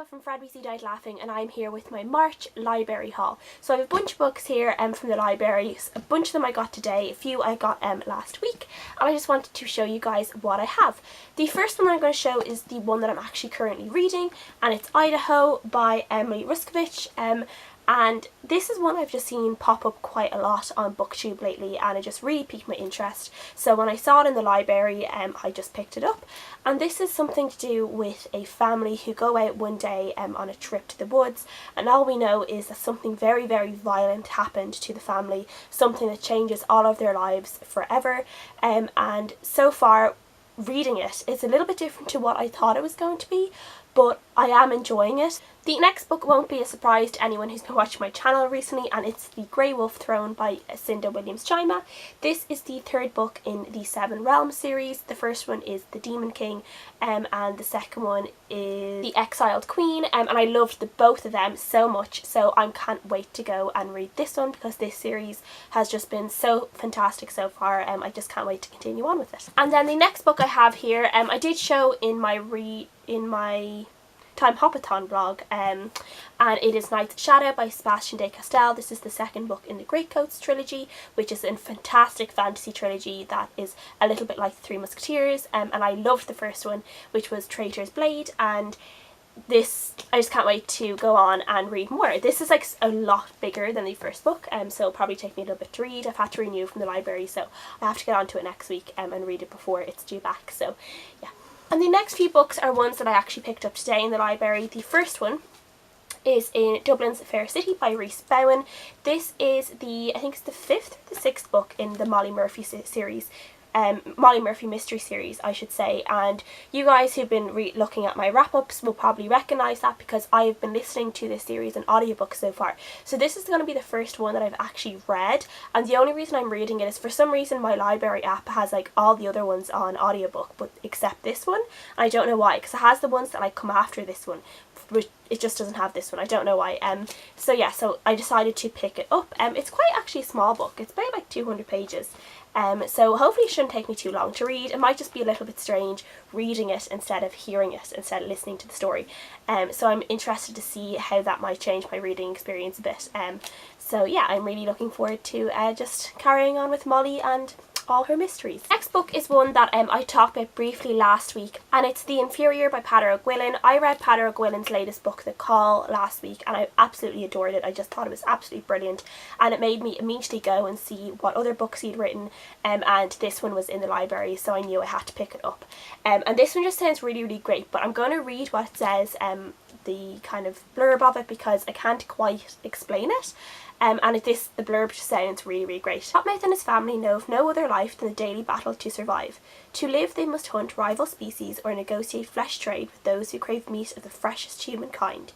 Aoife from Fred We See Died Laughing, and I'm here with my March library haul. So I have a bunch of books here from the library. A bunch of them I got today, a few I got last week, and I just wanted to show you guys what I have. The first one I'm going to show is the one that I'm actually currently reading, and it's Idaho by Emily Ruskovich. And this is one I've just seen pop up quite a lot on BookTube lately, and it just really piqued my interest. So when I saw it in the library, I just picked it up. And this is something to do with a family who go out one day on a trip to the woods, and all we know is that something very, very violent happened to the family, something that changes all of their lives forever. And so far, reading it, it's a little bit different to what I thought it was going to be, but I am enjoying it. The next book won't be a surprise to anyone who's been watching my channel recently, and it's The Grey Wolf Throne by Cinda Williams-Chima. This is the third book in the Seven Realms series. The first one is The Demon King, and the second one is The Exiled Queen, and I loved both of them so much, so I can't wait to go and read this one because this series has just been so fantastic so far. I just can't wait to continue on with it. And then the next book I have here, I did show in my Time Hopathon vlog, and it is Knight's Shadow by Sebastian de Castell. This is the second book in the Greatcoats trilogy, which is a fantastic fantasy trilogy that is a little bit like the Three Musketeers, and I loved the first one, which was Traitor's Blade, and this, I just can't wait to go on and read more. This is like a lot bigger than the first book, so it'll probably take me a little bit to read. I've had to renew from the library, so I have to get onto it next week and read it before it's due back, so yeah. And the next few books are ones that I actually picked up today in the library. The first one is in Dublin's Fair City by Rhys Bowen. This is I think it's the fifth or the sixth book in the Molly Murphy series. Molly Murphy mystery series, I should say, and you guys who've been looking at my wrap-ups will probably recognise that because I have been listening to this series in audiobook so far. So this is going to be the first one that I've actually read, and the only reason I'm reading it is for some reason my library app has like all the other ones on audiobook but except this one, and I don't know why, because it has the ones that like come after this one, but it just doesn't have this one. I don't know why. So yeah, so I decided to pick it up. It's quite actually a small book. It's about like 200 pages. So hopefully it shouldn't take me too long to read. It might just be a little bit strange reading it instead of hearing it, instead of listening to the story. So I'm interested to see how that might change my reading experience a bit. So yeah, I'm really looking forward to just carrying on with Molly and all her mysteries. Next book is one that I talked about briefly last week, and it's The Inferior by Peadar Ó Guileáin. I read Peadar Ó Guileán's latest book, The Call, last week, and I absolutely adored it. I just thought it was absolutely brilliant, and it made me immediately go and see what other books he'd written, and this one was in the library, so I knew I had to pick it up. And this one just sounds really, really great, but I'm going to read what it says, the kind of blurb of it, because I can't quite explain it. And the blurb just sounds really, really great. Cottonmouth and his family know of no other life than the daily battle to survive. To live, they must hunt rival species or negotiate flesh trade with those who crave meat of the freshest humankind.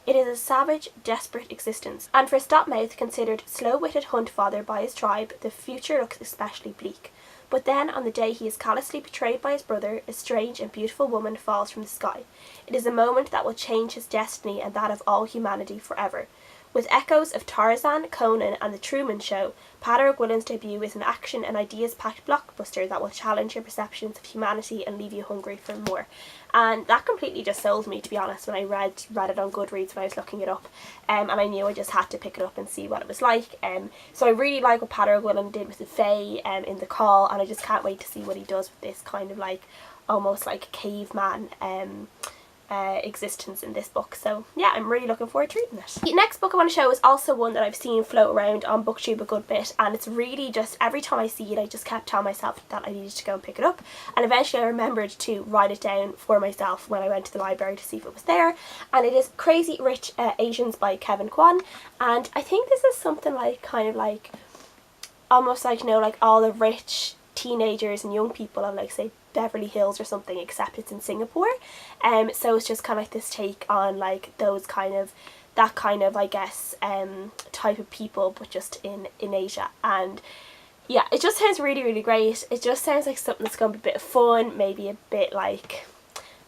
It is a savage, desperate existence, and for Stopmouth, considered slow-witted hunt father by his tribe, the future looks especially bleak. But then, on the day he is callously betrayed by his brother, a strange and beautiful woman falls from the sky. It is a moment that will change his destiny and that of all humanity forever. With echoes of Tarzan, Conan and The Truman Show, Peadar Ó Guileán's debut is an action and ideas-packed blockbuster that will challenge your perceptions of humanity and leave you hungry for more. And that completely just sold me, to be honest, when I read it on Goodreads when I was looking it up. And I knew I just had to pick it up and see what it was like. So I really like what Peadar Ó Guileáin did with the Fae in The Call, and I just can't wait to see what he does with this kind of like, almost like caveman existence in this book. So yeah, I'm really looking forward to reading it. The next book I want to show is also one that I've seen float around on BookTube a good bit, and it's really just, every time I see it I just kept telling myself that I needed to go and pick it up, and eventually I remembered to write it down for myself when I went to the library to see if it was there, and it is Crazy Rich Asians by Kevin Kwan. And I think this is something like, kind of like, almost like, you know, like all the rich teenagers and young people of like, say, Beverly Hills or something, except it's in Singapore. So it's just kind of like this take on like those kind of, that kind of, I guess, type of people, but just in Asia. And yeah, it just sounds really, really great. It just sounds like something that's going to be a bit of fun, maybe a bit like,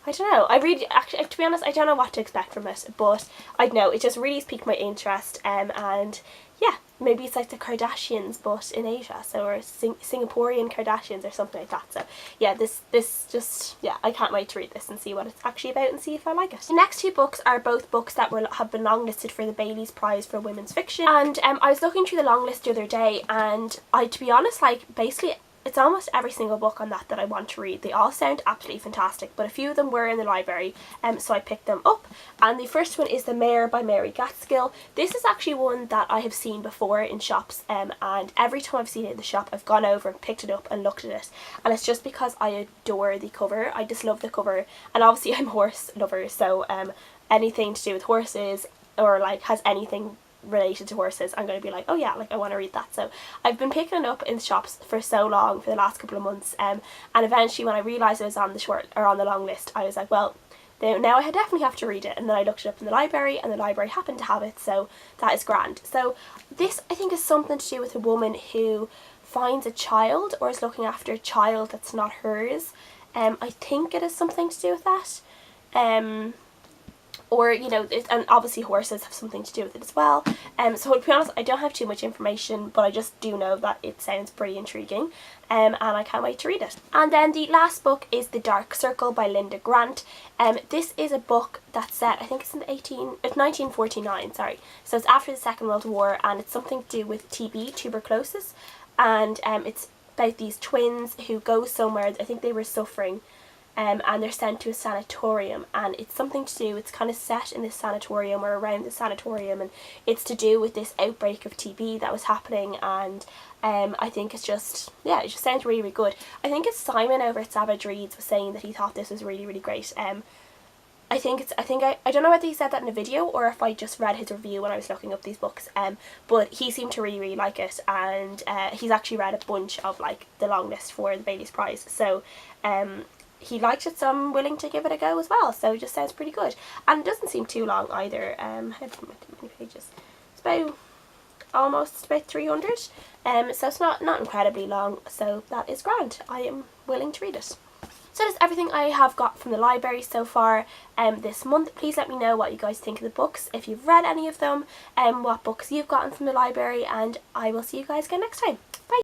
I don't know, I really, actually, to be honest, I don't know what to expect from it, but I don't know, it just really piqued my interest, and yeah, maybe it's like the Kardashians but in Asia, so, or Singaporean Kardashians or something like that. So yeah, this just, yeah, I can't wait to read this and see what it's actually about and see if I like it. The next two books are both books that have been longlisted for the Bailey's Prize for Women's Fiction, and I was looking through the long list the other day, and to be honest, like, basically it's almost every single book on that I want to read. They all sound absolutely fantastic, but a few of them were in the library, so I picked them up. And the first one is The Mayor by Mary Gaskell. This is actually one that I have seen before in shops, and every time I've seen it in the shop, I've gone over and picked it up and looked at it. And it's just because I adore the cover. I just love the cover, and obviously I'm a horse lover, so anything to do with horses, or like has anything related to horses, I'm going to be like, oh yeah, like I want to read that. So I've been picking it up in shops for so long, for the last couple of months, and eventually when I realised it was on the long list, I was like, well, now I definitely have to read it. And then I looked it up in the library, and the library happened to have it, so that is grand. So this, I think, is something to do with a woman who finds a child, or is looking after a child that's not hers. I think it is something to do with that. Or, you know, and obviously horses have something to do with it as well. So to be honest, I don't have too much information, but I just do know that it sounds pretty intriguing, and I can't wait to read it. And then the last book is The Dark Circle by Linda Grant. This is a book that's set, I think it's it's 1949, sorry. So it's after the Second World War, and it's something to do with TB, tuberculosis, and it's about these twins who go somewhere. I think they were suffering, and they're sent to a sanatorium, and it's something to do, it's kind of set in this sanatorium or around the sanatorium, and it's to do with this outbreak of TB that was happening. And I think it's just, yeah, it just sounds really, really good. I think it's Simon over at Savage Reads was saying that he thought this was really, really great. I don't know whether he said that in a video or if I just read his review when I was looking up these books, but he seemed to really, really like it, and he's actually read a bunch of like the long list for the Bailey's Prize, so he liked it, so I'm willing to give it a go as well. So it just sounds pretty good, and it doesn't seem too long either. How many pages? It's about 300, so it's not incredibly long, so that is grand. I am willing to read it. So that's everything I have got from the library so far this month. Please let me know what you guys think of the books, if you've read any of them, what books you've gotten from the library, and I will see you guys again next time. Bye!